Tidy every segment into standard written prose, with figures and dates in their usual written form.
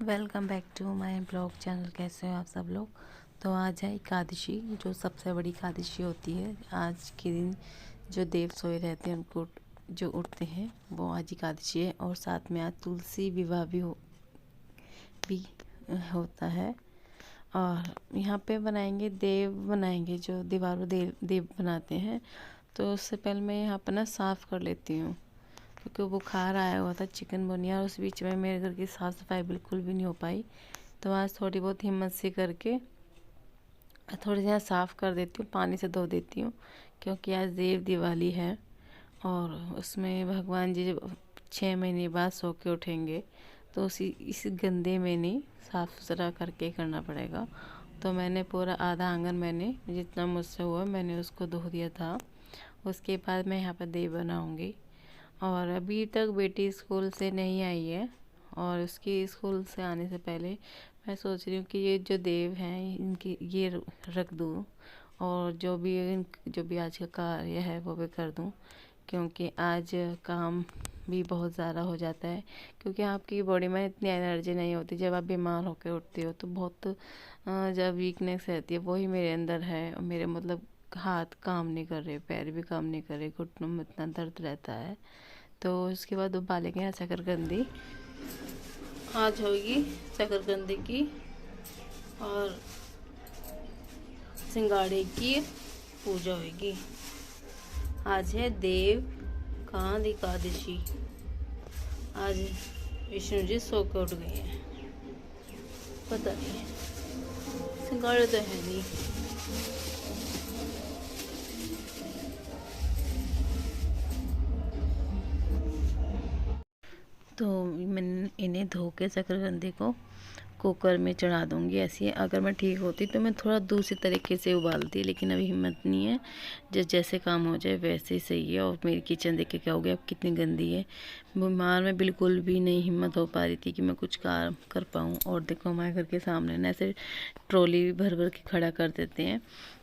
Welcome back to my blog channel. कैसे हो आप सब लोग। तो आज है एकादशी, जो सबसे बड़ी एकादशी होती है। आज के दिन जो देव सोए रहते हैं उनको जो उठते हैं वो आज एकादशी है। और साथ में आज तुलसी विवाह भी होता है। और यहाँ पे बनाएंगे जो दीवारों देव बनाते हैं। तो उससे पहले मैं यहाँ पर ना साफ़ कर लेती हूँ, क्योंकि बुखार आया हुआ था चिकनगुनिया, और उस बीच में मेरे घर की साफ़ सफाई बिल्कुल भी नहीं हो पाई। तो आज थोड़ी बहुत हिम्मत से करके थोड़ी सी साफ़ कर देती हूँ, पानी से धो देती हूँ, क्योंकि आज देव दिवाली है। और उसमें भगवान जी जब 6 महीने बाद सो के उठेंगे, तो इस गंदे में नहीं, साफ़ सुथरा करके करना पड़ेगा। तो मैंने पूरा आधा आंगन, मैंने जितना मुझसे हुआ मैंने उसको धो दिया था। उसके बाद मैं यहाँ पर देव बनाऊँगी। और अभी तक बेटी स्कूल से नहीं आई है, और उसकी स्कूल से आने से पहले मैं सोच रही हूँ कि ये जो देव हैं इनकी ये रख दूँ, और जो भी आज का कार्य है वो भी कर दूँ, क्योंकि आज काम भी बहुत ज़्यादा हो जाता है। क्योंकि आपकी बॉडी में इतनी एनर्जी नहीं होती, जब आप बीमार होकर उठते हो तो बहुत जब वीकनेस रहती है, वही मेरे अंदर है। और मेरे मतलब हाथ काम नहीं कर रहे, पैर भी काम नहीं कर रहे, घुटनों में इतना दर्द रहता है। तो उसके बाद उबालेंगे यहाँ शकरकंदी। आज होगी शकरकंदी की और सिंगाड़े की पूजा होगी। आज है देव कांद एकादशी। आज विष्णु जी सो के उठ गए हैं, पता नहीं सिंगाड़े तो है नहीं। तो मैंने इन्हें धो के शकरकंदी को कुकर में चढ़ा दूँगी। ऐसी अगर मैं ठीक होती तो मैं थोड़ा दूसरी तरीके से उबालती, लेकिन अभी हिम्मत नहीं है। जैसे काम हो जाए वैसे ही सही है। और मेरी किचन देख के क्या हो गया, अब कितनी गंदी है। बीमार में बिल्कुल भी नहीं हिम्मत हो पा रही थी कि मैं कुछ काम कर पाऊँ। और देखो हमारे घर के सामने ना ऐसे ट्रॉली भर भर के खड़ा कर देते हैं,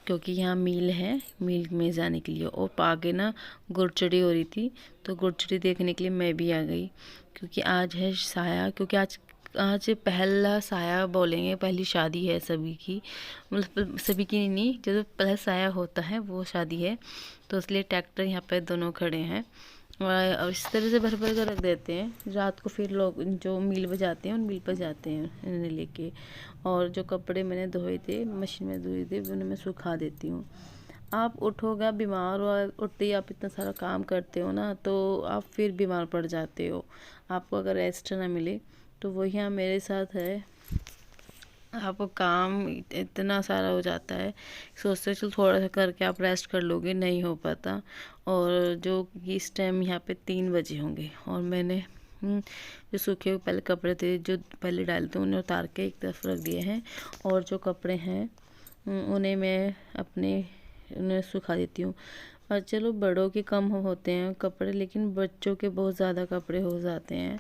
क्योंकि यहाँ मील है, मील में जाने के लिए। और आगे ना गुरचड़ी हो रही थी, तो गुरचड़ी देखने के लिए मैं भी आ गई। क्योंकि आज है साया, क्योंकि आज पहला साया बोलेंगे, पहली शादी है सभी की, मतलब सभी की नहीं, जो पहला साया होता है वो शादी है। तो इसलिए ट्रैक्टर यहाँ पे दोनों खड़े हैं, और इस तरह से भर भर कर रख देते हैं। रात को फिर लोग जो मिल पर जाते हैं उन मिल पर जाते हैं इन्हें लेके। और जो कपड़े मैंने धोए थे, मशीन में धोए थे, उन्हें मैं सुखा देती हूँ। आप उठोगे, बीमार हो, उठते ही आप इतना सारा काम करते हो ना, तो आप फिर बीमार पड़ जाते हो। आपको अगर रेस्ट ना मिले, तो वही यहाँ मेरे साथ है। आपको काम इतना सारा हो जाता है, सोचते चलो थोड़ा सा करके आप रेस्ट कर लोगे, नहीं हो पाता। और जो इस टाइम यहाँ पे 3 बजे होंगे, और मैंने जो सूखे हुए पहले कपड़े थे जो पहले डाले थे उन्हें उतार के एक तरफ रख दिए हैं। और जो कपड़े हैं उन्हें मैं उन्हें सुखा देती हूँ। और चलो बड़ों के कम होते हैं कपड़े, लेकिन बच्चों के बहुत ज़्यादा कपड़े हो जाते हैं।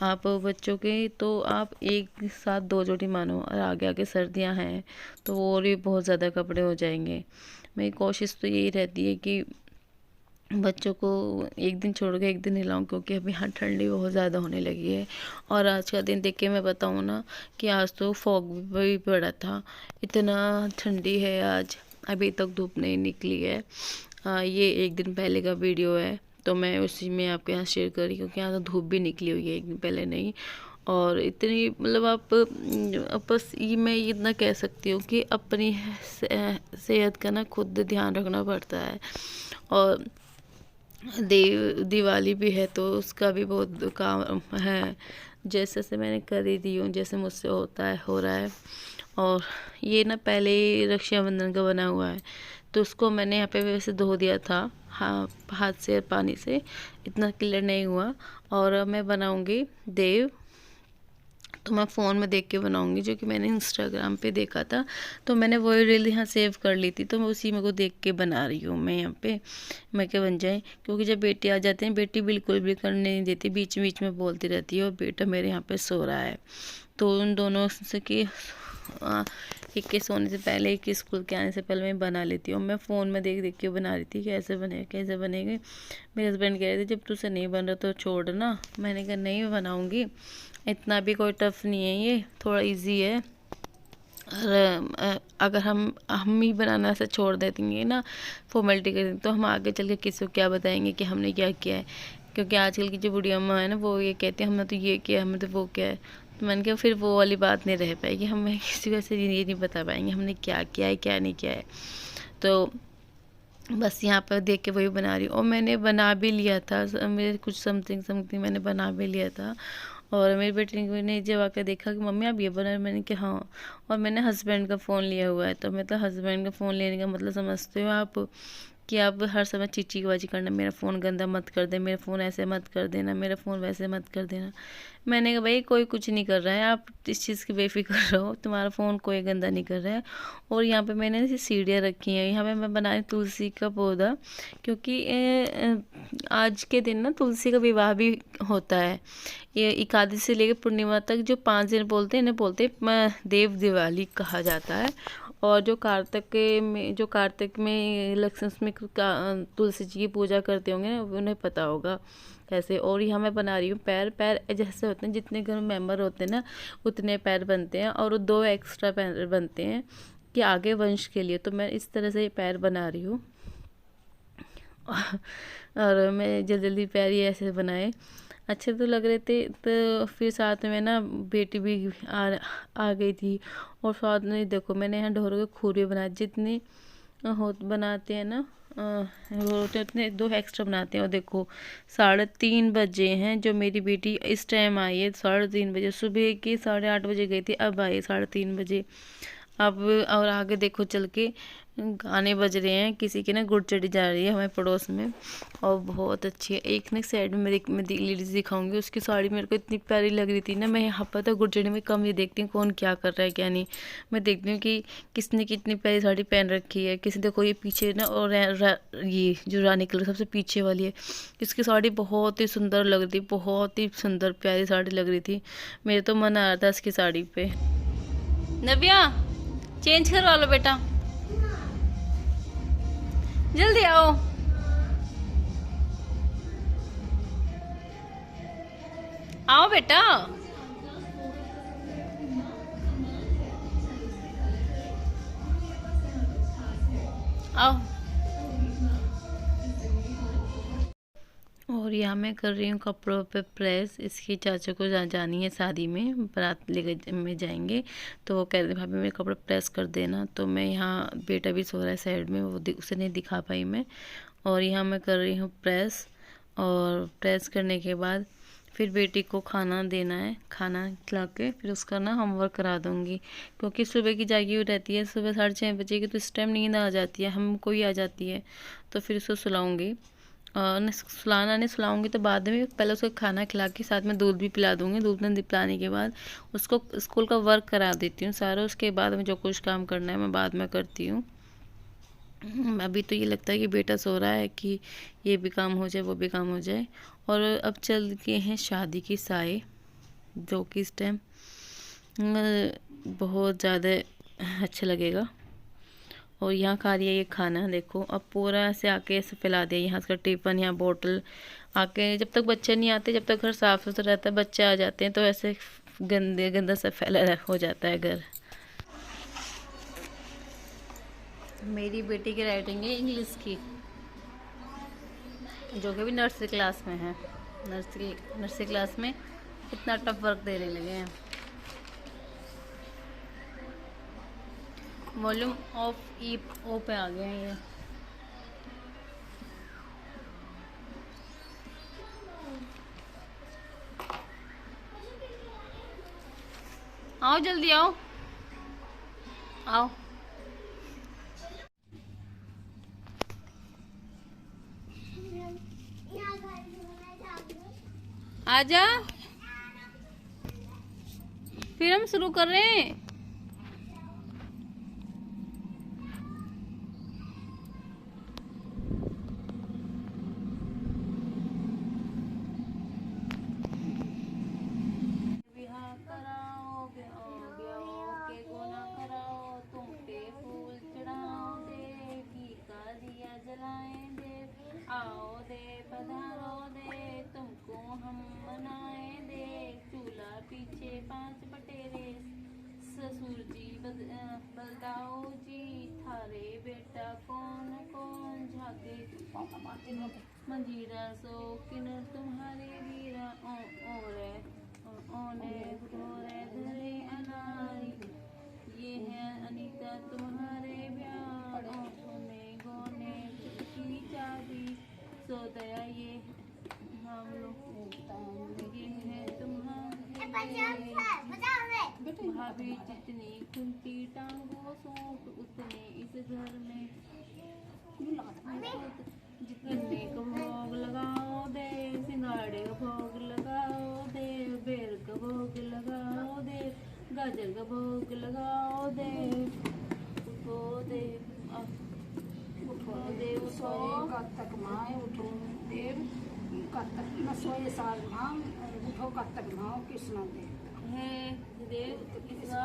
आप बच्चों के तो आप एक साथ 2 जोड़ी मानो, और आगे आगे सर्दियां हैं तो और भी बहुत ज़्यादा कपड़े हो जाएंगे। मेरी कोशिश तो यही रहती है कि बच्चों को एक दिन छोड़ के एक दिन हिलाऊं, क्योंकि अभी यहाँ ठंडी बहुत ज़्यादा होने लगी है। और आज का दिन देख के मैं बताऊँ ना कि आज तो फॉग भी पड़ा था, इतना ठंडी है आज। अभी तक धूप नहीं निकली है। ये एक दिन पहले का वीडियो है, तो मैं उसी में आपके यहाँ शेयर करी, क्योंकि यहाँ तो धूप भी निकली हुई है एक दिन पहले नहीं। और इतनी मतलब आप बस ये मैं इतना कह सकती हूँ कि अपनी सेहत का ना खुद ध्यान रखना पड़ता है। और दिवाली भी है, तो उसका भी बहुत काम है। जैसे से मैंने कर ही दी हूँ, जैसे मुझसे होता है हो रहा है। और ये ना पहले ही रक्षाबंधन का बना हुआ है, तो उसको मैंने यहाँ पे वैसे धो दिया था, हाँ, हाथ से पानी से, इतना क्लियर नहीं हुआ। और अब मैं बनाऊँगी देव, तो मैं फ़ोन में देख के बनाऊँगी, जो कि मैंने इंस्टाग्राम पे देखा था, तो मैंने वही रील यहाँ सेव कर ली थी, तो मैं उसी में को देख के बना रही हूँ मैं यहाँ पे। मैं क्या बन जाए, क्योंकि जब बेटी आ जाती है, बेटी बिल्कुल भी करने नहीं देती, बीच बीच में बोलती रहती है। और बेटा मेरे यहाँ पे सो रहा है, तो उन दोनों से कि एक के सोने से पहले, एक के स्कूल के आने से पहले मैं बना लेती हूँ। मैं फ़ोन में देख देख के बना रही थी कैसे बनेंगे। मेरे हस्बैंड कह रहे थे जब तुझसे नहीं बन रहा तो छोड़ ना। मैंने कहा नहीं, मैं बनाऊँगी। इतना भी कोई टफ नहीं है, ये थोड़ा इजी है। और अगर हम ही बनाना से छोड़ देंगे ना, फॉर्मेलिटी करेंगे, तो हम आगे चल के किसी को क्या बताएंगे कि हमने क्या किया है। क्योंकि आजकल की जो बुढ़िया अम्मा है ना, वो ये कहती है हमने तो ये किया, हमने तो वो किया है। तो मैंने कहा फिर वो वाली बात नहीं रह पाएगी, हमें किसी को ऐसे ये नहीं बता पाएंगे हमने क्या किया है क्या नहीं किया है। तो बस यहाँ पर देख के वही बना रही हूँ। और मैंने बना भी लिया था, मेरे कुछ समथिंग समथिंग मैंने बना भी लिया था। और मेरी बेटी ने जब आकर देखा कि मम्मी आप ये बना रहे, मैंने कहा हाँ। और मैंने हस्बैंड का फ़ोन लिया हुआ है, तो मतलब हस्बैंड का फ़ोन लेने का मतलब समझते हो आप, कि आप हर समय चीची बाजी करना, मेरा फ़ोन गंदा मत कर दे, मेरा फ़ोन ऐसे मत कर देना, मेरा फ़ोन वैसे मत कर देना। मैंने कहा भाई कोई कुछ नहीं कर रहा है, आप इस चीज़ की बेफिक्र रहो, तुम्हारा फ़ोन कोई गंदा नहीं कर रहा है। और यहाँ पे मैंने ऐसी सीढ़ियाँ रखी हैं, यहाँ पे मैं बना रही तुलसी का पौधा, क्योंकि आज के दिन ना तुलसी का विवाह भी होता है। ये एकादशी से लेकर पूर्णिमा तक जो 5 दिन बोलते हैं, इन्हें बोलते हैं देव दिवाली कहा जाता है। और जो कार्तिक में लक्ष्मी का तुलसी जी की पूजा करते होंगे ना, उन्हें पता होगा कैसे। और यहाँ मैं बना रही हूँ पैर। पैर जैसे होते हैं, जितने घर में मेंबर होते हैं ना, उतने पैर बनते हैं, और 2 एक्स्ट्रा पैर बनते हैं कि आगे वंश के लिए। तो मैं इस तरह से ये पैर बना रही हूँ। और मैं जल्दी जल्दी पैर ये ऐसे बनाए, अच्छे तो लग रहे थे। तो फिर साथ में ना बेटी भी आ गई थी। और साथ में देखो मैंने यहाँ ढोरों के खूर भी बनाए, जितने हो बनाते हैं ना होते उतने 2 एक्स्ट्रा बनाते हैं। और देखो 3:30 बजे हैं, जो मेरी बेटी इस टाइम आई है 3:30 बजे, सुबह की 8:30 बजे गई थी, अब आई 3:30 बजे। अब और आगे देखो चल के गाने बज रहे हैं, किसी की ना गुड़ चढ़ी जा रही है हमारे पड़ोस में, और बहुत अच्छी है। एक ना साइड में मैं लेडीज़ दिखाऊंगी, उसकी साड़ी मेरे को इतनी प्यारी लग रही थी ना। मैं यहाँ पर तो गुड़ चढ़ी में कम ही देखती हूँ कौन क्या कर रहा है क्या नहीं, मैं देखती हूँ कि किसने कितनी प्यारी साड़ी पहन रखी है। किसी देखो ये पीछे ना, और ये जो रानी कलर सबसे पीछे वाली है, इसकी साड़ी बहुत ही सुंदर लग रही थी, बहुत ही सुंदर प्यारी साड़ी लग रही थी। मेरे तो मन आ रहा था इसकी साड़ी पे। नव्या चेंज करवा लो बेटा, जल्दी आओ। आओ बेटा, आओ। और यहाँ मैं कर रही हूँ कपड़ों पे प्रेस। इसकी चाचा को जानी है शादी में, बारात लेकर में जाएंगे, तो वो कह रहे भाभी मेरे कपड़े प्रेस कर देना। तो मैं यहाँ, बेटा भी सो रहा है साइड में, वो उसे नहीं दिखा पाई मैं। और यहाँ मैं कर रही हूँ प्रेस। और प्रेस करने के बाद फिर बेटी को खाना देना है, खाना खिला के फिर उसका ना होमवर्क करा दूँगी। क्योंकि सुबह की जागी हुई रहती है, सुबह 6:30 बजे की, तो इस टाइम नींद आ जाती है, हमको ही आ जाती है। तो फिर उसको सुलाऊँगी। सुलाना नहीं, सुलाऊंगी तो बाद में, पहले उसको खाना खिला के साथ में दूध भी पिला दूंगी। दूध में पिलाने के बाद उसको स्कूल का वर्क करा देती हूँ सारा। उसके बाद में जो कुछ काम करना है मैं बाद में करती हूँ। अभी तो ये लगता है कि बेटा सो रहा है कि ये भी काम हो जाए वो भी काम हो जाए। और अब चल के हैं शादी की साए, जो कि इस टाइम बहुत ज़्यादा अच्छा लगेगा। और यहाँ खा रही है ये खाना, देखो अब पूरा ऐसे आके ऐसे फैला दिया, यहाँ इसका टिफ़िन, यहाँ बोतल आके। जब तक बच्चे नहीं आते, जब तक घर साफ सुथरा रहता है, बच्चे आ जाते हैं तो ऐसे गंदा सा फैला हो जाता है घर। मेरी बेटी की राइटिंग है इंग्लिश की, जो कि भी नर्सरी क्लास में है। नर्सरी क्लास में इतना टफ वर्क देने लगे हैं। वॉल्यूम ऑफ ई ओ पे आ गए हैं ये। आओ जल्दी आओ, आओ। आजा, फिर हम शुरू कर रहे हैं। आओ दे पधारो दे, तुमको हम मनाए दे, चूल्हा पी पांच बटेरे। ससुर जी बताओ जी थारे बेटा कौन कौन झाके। मंजीरा सो किन तुम्हारे वीरा ओरे ओने घोरे धरे अनारी। ये है अनीता तुम्हारे ब्याह में गोने चुटकी चाबी। सो दया ये हम लोग ये है तुम्हारे भाभी जितनी खुलती टांगों सूट उतने इस घर में। जितने का भोग लगाओ दे सिंगाड़े का भोग लगाओ दे। बेर का भोग लगाओ दे गाजर का भोग लगाओ दे। उठो दे उठो दे उठो कब तक माए उठो देव कब तक न सोए साल माँ उठो कब तक माँ कृष्ण देव है देव कृष्णा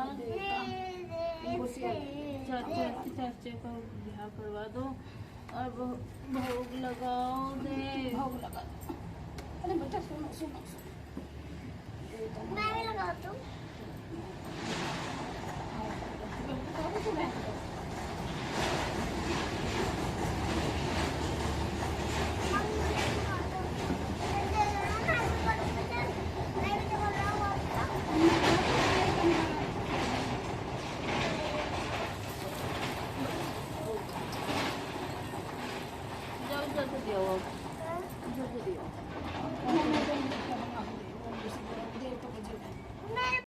चाचे को ब्याह करवा दो और भोग लगाओ दे। भोग लगा अरे बेटा सुनो सुनो मैं भी लगा दूँ।